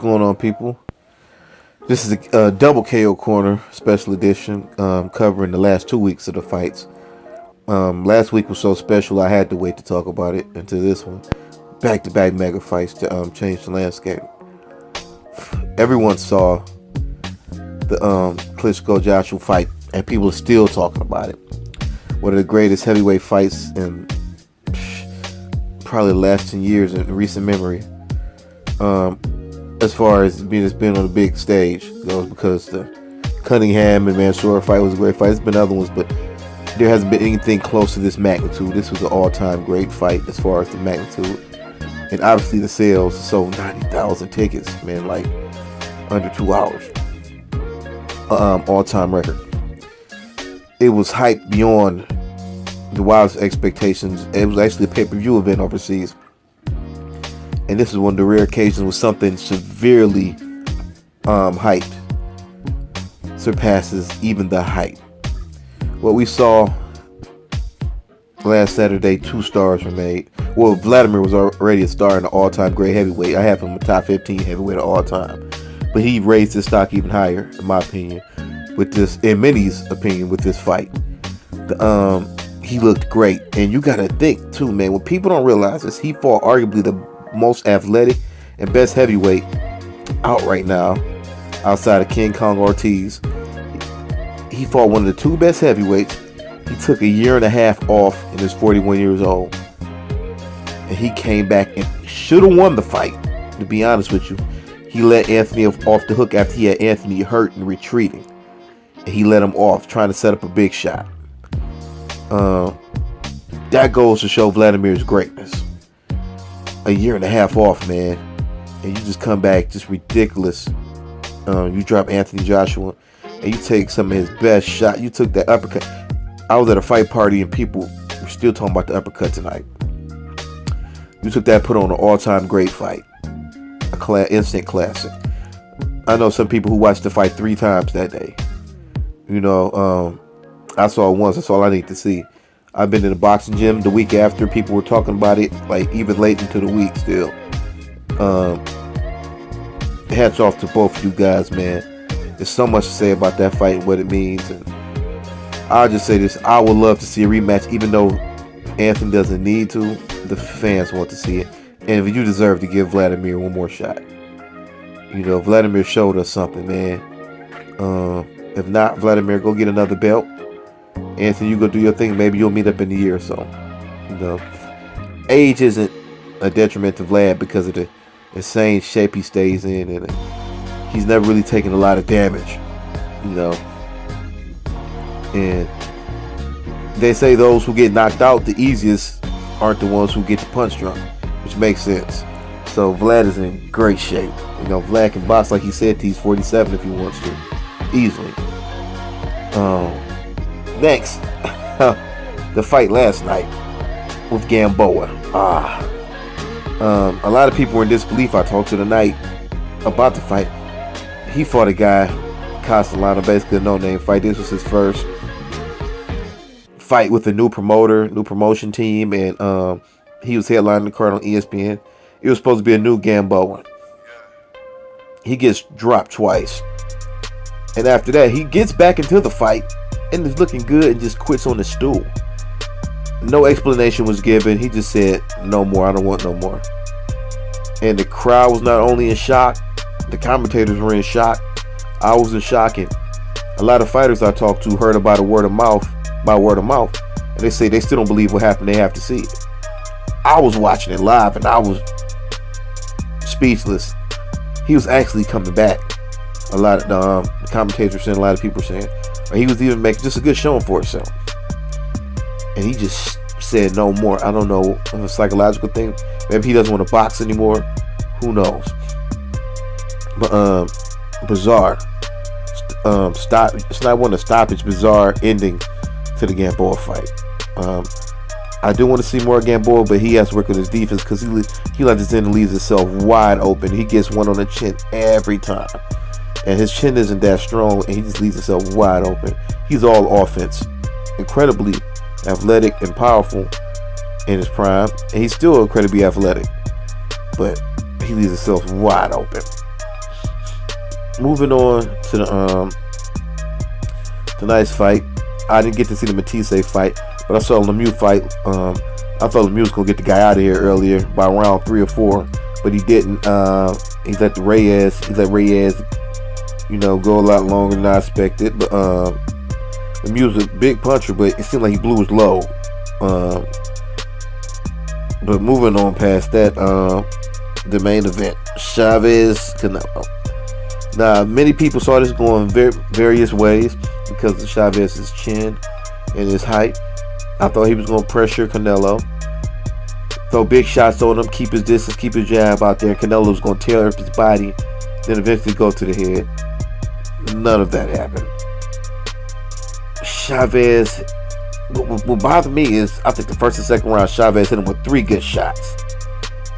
going on, people? This is a double KO Corner special edition covering the last 2 weeks of the fights. Last week was so special I had to wait to talk about it until this one. Back-to-back mega fights to change the landscape. Everyone saw the Klitschko-Joshua fight, and people are still talking about it. One of the greatest heavyweight fights in probably the last 10 years in recent memory. As far as it's been on the big stage goes, because the Cunningham and Mansour fight was a great fight. There's been other ones, but there hasn't been anything close to this magnitude. This was an all-time great fight as far as the magnitude. And obviously the sales sold 90,000 tickets, man, like under 2 hours. All-time record. It was hyped beyond the wildest expectations. It was actually a pay-per-view event overseas. And this is one of the rare occasions where something severely hyped surpasses even the hype. What we saw last Saturday, 2 stars were made. Well, Vladimir was already a star in the all-time great heavyweight. I have him in the top 15 heavyweight of all time. But he raised his stock even higher, in my opinion, with this, in many's opinion, with this fight. He looked great. And you gotta think too, man, when people don't realize this, he fought arguably the most athletic and best heavyweight out right now, outside of King Kong Ortiz. He fought one of the 2 best heavyweights. He took a year and a half off and is 41 years old. And he came back and should have won the fight, to be honest with you. He let Anthony off the hook after he had Anthony hurt and retreating. And he let him off, trying to set up a big shot. That goes to show Vladimir's greatness. A year and a half off, man, and you just come back just ridiculous. You drop Anthony Joshua and you take some of his best shot. You took that uppercut. I was at a fight party and people were still talking about the uppercut tonight. You took that, put on an all-time great fight, instant classic. I know some people who watched the fight 3 times that day. You know, I saw it once. That's all I need to see. I've been in the boxing gym the week after. People were talking about it, like, even late into the week still. Hats off to both of you guys, man. There's so much to say about that fight and what it means. And I'll just say this. I would love to see a rematch, even though Anthony doesn't need to. The fans want to see it. And you deserve to give Vladimir one more shot. You know, Vladimir showed us something, man. If not, Vladimir, go get another belt. Anthony, you go do your thing. Maybe you'll meet up in a year or so. You know, age isn't a detriment to Vlad because of the insane shape he stays in, and he's never really taken a lot of damage. You know, and they say those who get knocked out the easiest aren't the ones who get the punch drunk, which makes sense. So Vlad is in great shape. You know, Vlad can box like he said. He's 47 if he wants to, easily. Next, the fight last night with Gamboa. A lot of people were in disbelief. I talked to tonight about the fight. He fought a guy, Castellano, basically a no-name fight. This was his first fight with a new promoter, new promotion team, and he was headlining the card on ESPN. It was supposed to be a new Gamboa. He gets dropped twice. And after that, he gets back into the fight and is looking good and just quits on the stool. No explanation was given. He just said, no more, I don't want no more. And the crowd was not only in shock, the commentators were in shock. I was in shock, and a lot of fighters I talked to heard about word of mouth, and they say they still don't believe what happened. They have to see it. I was watching it live and I was speechless. He was actually coming back. A lot of the commentators were saying, a lot of people were saying, he was even making just a good showing for himself. And he just said no more. I don't know if it's a psychological thing. Maybe he doesn't want to box anymore. Who knows? But bizarre. It's not one to stop. It's bizarre ending to the Gamboa fight. I do want to see more Gamboa, but he has to work with his defense because he lets his end leaves himself wide open. He gets one on the chin every time. And his chin isn't that strong, and he just leaves himself wide open. He's all offense. Incredibly athletic and powerful in his prime. And he's still incredibly athletic. But he leaves himself wide open. moving on to the tonight's fight. I didn't get to see the Matisse fight, but I saw Lemieux fight. I thought Lemieux was gonna get the guy out of here earlier by round 3 or 4, but he didn't. He let Reyes, go a lot longer than I expected. But Lemieux was a big puncher, but it seemed like he blew his load. But moving on past that, the main event, Chavez Canelo. Now, many people saw this going various ways because of Chavez's chin and his height. I thought he was going to pressure Canelo, throw big shots on him, keep his distance, keep his jab out there. Canelo was going to tear up his body, then eventually go to the head. None of that happened. Chavez, what bothered me is, I think the first and second round, Chavez hit him with 3 good shots.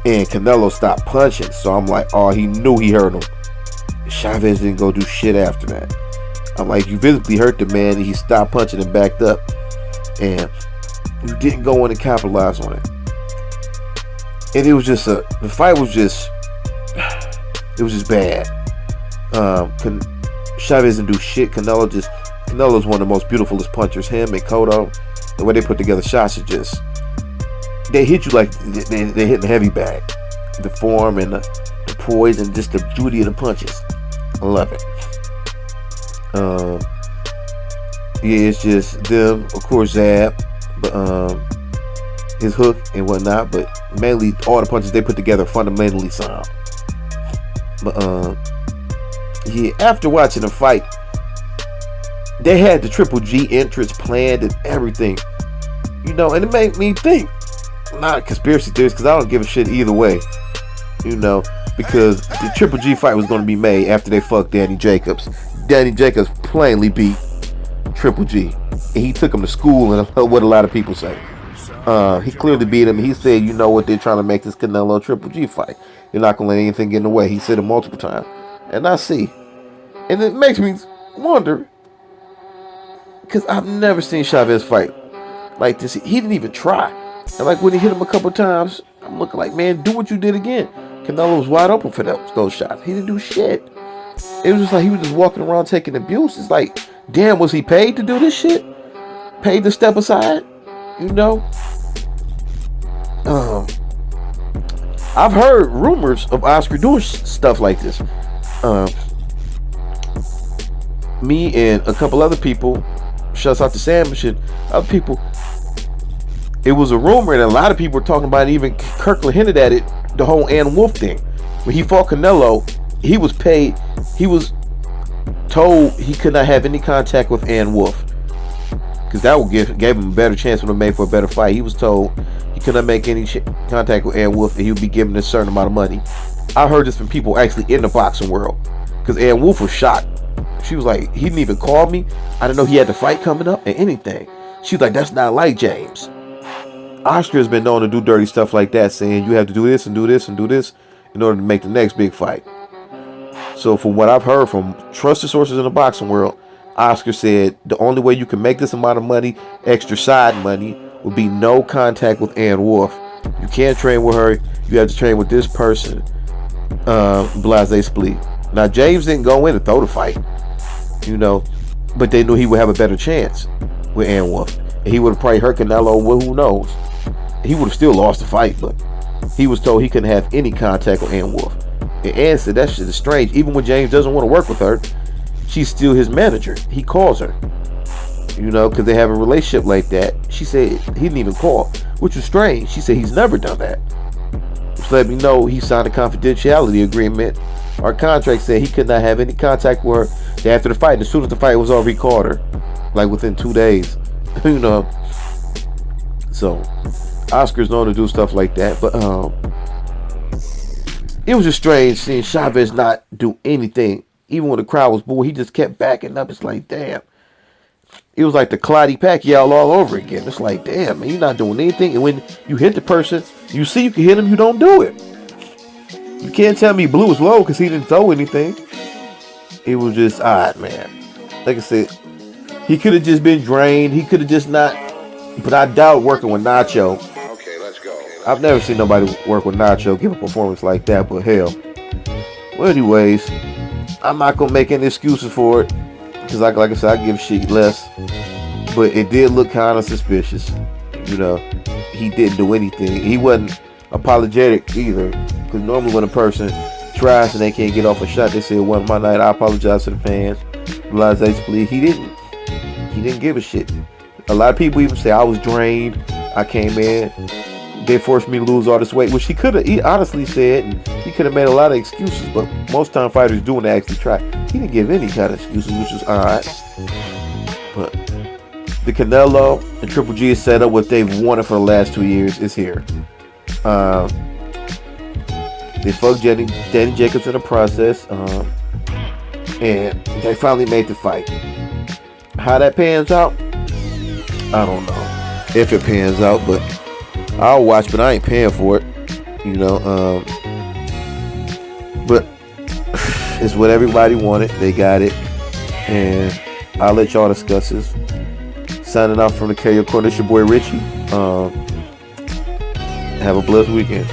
And Canelo stopped punching, so I'm like, oh, he knew he hurt him. Chavez didn't go do shit after that. I'm like, you visibly hurt the man, and he stopped punching and backed up. And you didn't go in and capitalize on it. And it was just the fight was just, it was just bad. Chavez didn't do shit. Canelo's one of the most beautifulest punchers. Him and Cotto, the way they put together shots is just, they hit you like they're hitting a heavy bag. The form and the poise and just the beauty of the punches. I love it. Yeah, it's just them, of course, Zab, but his hook and whatnot, but mainly all the punches they put together fundamentally sound. But yeah, after watching the fight, they had the Triple G entrance planned and everything, and it made me think, not conspiracy theories, because I don't give a shit either way, because the Triple G fight was going to be made after they fucked Danny Jacobs. Danny Jacobs plainly beat Triple G, and he took him to school, and what a lot of people say. He clearly beat him. He said, they're trying to make this Canelo Triple G fight. They're not going to let anything get in the way. He said it multiple times. And I see. And it makes me wonder, because I've never seen Chavez fight like this. He didn't even try. And like when he hit him a couple times, I'm looking like, man, do what you did again. Canelo was wide open for those shots. He didn't do shit. It was just like he was just walking around taking abuse. It's like, damn, was he paid to do this shit? Paid to step aside? I've heard rumors of Oscar doing stuff like this. Me and a couple other people, shouts out to Sandwich and other people, it was a rumor and a lot of people were talking about it. Even Kirkland hinted at it, the whole Ann Wolf thing. When he fought Canelo, he was paid, he was told he could not have any contact with Ann Wolf, because that would gave him a better chance, would have made for a better fight. He was told he could not make any contact with Ann Wolf and he would be given a certain amount of money. I heard this from people actually in the boxing world, because Ann Wolf was shocked. She was like, he didn't even call me. I didn't know he had the fight coming up and anything. She was like, that's not like James. Oscar has been known to do dirty stuff like that, saying you have to do this and do this and do this in order to make the next big fight. So from what I've heard from trusted sources in the boxing world, Oscar said the only way you can make this amount of money, extra side money, would be no contact with Ann Wolf. You can't train with her. You have to train with this person. Blase split. Now James didn't go in and throw the fight, but they knew he would have a better chance with Ann Wolf, and he would have probably hurt Canelo. Well, who knows? He would have still lost the fight, but he was told he couldn't have any contact with Ann Wolf. And Ann said that shit is strange. Even when James doesn't want to work with her, she's still his manager. He calls her, because they have a relationship like that. She said he didn't even call, which was strange. She said he's never done that. Which let me know he signed a confidentiality agreement. Our contract said he could not have any contact with her after the fight. And as soon as the fight was over, he called her, like within 2 days. So Oscar's known to do stuff like that, but it was just strange seeing Chavez not do anything. Even when the crowd was booing, he just kept backing up. It's like, damn. It was like the Clotty Pacquiao all over again. It's like, damn, man, you're not doing anything. And when you hit the person, you see you can hit him, you don't do it. You can't tell me he blew his low because he didn't throw anything. It was just odd, man. Like I said, he could have just been drained. He could have just not. But I doubt working with Nacho. Okay, let's go. I've never seen nobody work with Nacho, give a performance like that, but hell. Well, anyways, I'm not gonna make any excuses for it because, like I said, I give shit less. But it did look kind of suspicious. You know, he didn't do anything. He wasn't apologetic either. Because normally when a person tries and they can't get off a shot, they say, "Well, my night. I apologize to the fans." He didn't. He didn't give a shit. A lot of people even say I was drained. I came in. They forced me to lose all this weight, which he honestly said, and he could have made a lot of excuses, but most time fighters do when they actually try. He didn't give any kind of excuses, which is alright. But the Canelo and Triple G is set up what they've wanted for the last 2 years is here. They fucked Danny Jacobs in the process, and they finally made the fight. How that pans out, I don't know if it pans out, but I'll watch, but I ain't paying for it, you know. But it's what everybody wanted. They got it, and I'll let y'all discuss this. Signing off from the KO Corner, it's your boy Richie. Have a blessed weekend.